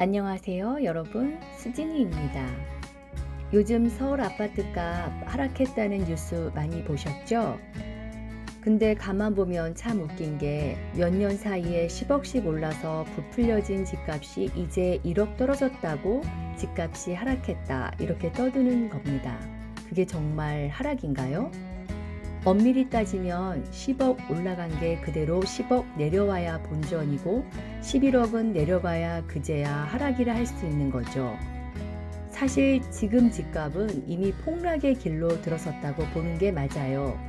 안녕하세요, 여러분. 수진이입니다. 요즘 서울 아파트값 하락했다는 뉴스 많이 보셨죠? 근데 가만 보면 참 웃긴 게 몇 년 사이에 10억씩 올라서 부풀려진 집값이 이제 1억 떨어졌다고 집값이 하락했다 이렇게 떠드는 겁니다. 그게 정말 하락인가요? 엄밀히 따지면 10억 올라간 게 그대로 10억 내려와야 본전이고 11억은 내려가야 그제야 하락이라 할 수 있는 거죠. 사실 지금 집값은 이미 폭락의 길로 들어섰다고 보는 게 맞아요.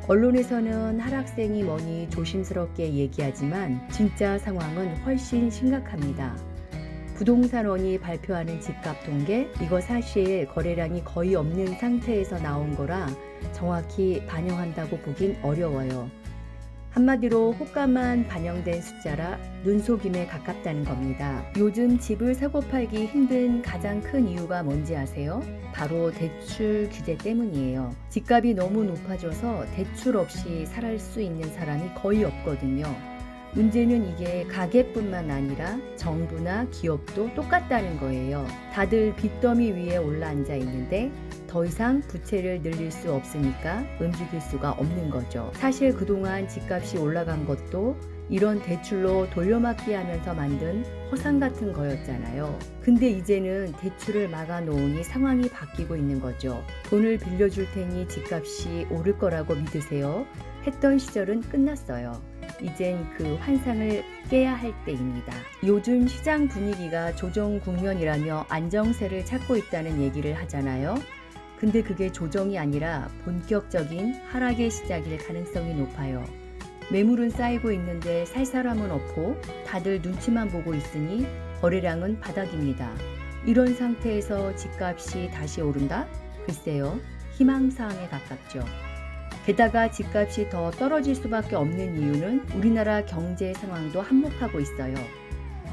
언론에서는 하락세니 뭐니 조심스럽게 얘기하지만 진짜 상황은 훨씬 심각합니다. 부동산원이 발표하는 집값 통계, 이거 사실 거래량이 거의 없는 상태에서 나온 거라 정확히 반영한다고 보긴 어려워요. 한마디로 호가만 반영된 숫자라 눈속임에 가깝다는 겁니다. 요즘 집을 사고 팔기 힘든 가장 큰 이유가 뭔지 아세요? 바로 대출 규제 때문이에요. 집값이 너무 높아져서 대출 없이 살 수 있는 사람이 거의 없거든요. 문제는 이게 가게뿐만 아니라 정부나 기업도 똑같다는 거예요. 다들 빚더미 위에 올라앉아 있는데 더 이상 부채를 늘릴 수 없으니까 움직일 수가 없는 거죠. 사실 그동안 집값이 올라간 것도 이런 대출로 돌려막기 하면서 만든 허상 같은 거였잖아요. 근데 이제는 대출을 막아놓으니 상황이 바뀌고 있는 거죠. 돈을 빌려줄 테니 집값이 오를 거라고 믿으세요. 했던 시절은 끝났어요. 이젠 그 환상을 깨야 할 때입니다. 요즘 시장 분위기가 조정 국면이라며 안정세를 찾고 있다는 얘기를 하잖아요. 근데 그게 조정이 아니라 본격적인 하락의 시작일 가능성이 높아요. 매물은 쌓이고 있는데 살 사람은 없고 다들 눈치만 보고 있으니 거래량은 바닥입니다. 이런 상태에서 집값이 다시 오른다? 글쎄요, 희망사항에 가깝죠. 게다가 집값이 더 떨어질 수밖에 없는 이유는 우리나라 경제 상황도 한몫하고 있어요.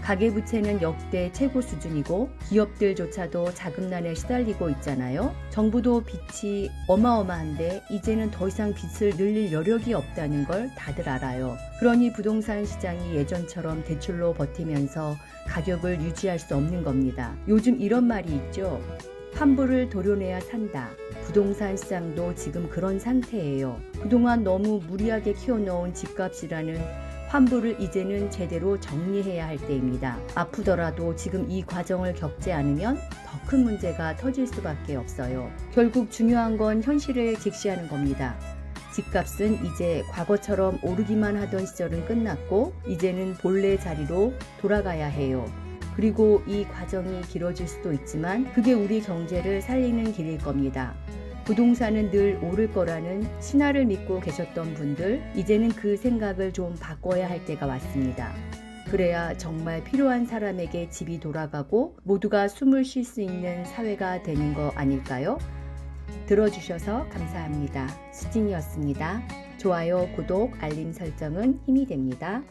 가계부채는 역대 최고 수준이고 기업들조차도 자금난에 시달리고 있잖아요. 정부도 빚이 어마어마한데 이제는 더 이상 빚을 늘릴 여력이 없다는 걸 다들 알아요. 그러니 부동산 시장이 예전처럼 대출로 버티면서 가격을 유지할 수 없는 겁니다. 요즘 이런 말이 있죠. 환불을 도려내야 산다. 부동산 시장도 지금 그런 상태예요. 그동안 너무 무리하게 키워놓은 집값이라는 환불을 이제는 제대로 정리해야 할 때입니다. 아프더라도 지금 이 과정을 겪지 않으면 더 큰 문제가 터질 수밖에 없어요. 결국 중요한 건 현실을 직시하는 겁니다. 집값은 이제 과거처럼 오르기만 하던 시절은 끝났고 이제는 본래 자리로 돌아가야 해요. 그리고 이 과정이 길어질 수도 있지만 그게 우리 경제를 살리는 길일 겁니다. 부동산은 늘 오를 거라는 신화를 믿고 계셨던 분들, 이제는 그 생각을 좀 바꿔야 할 때가 왔습니다. 그래야 정말 필요한 사람에게 집이 돌아가고 모두가 숨을 쉴 수 있는 사회가 되는 거 아닐까요? 들어주셔서 감사합니다. 수진이었습니다. 좋아요, 구독, 알림 설정은 힘이 됩니다.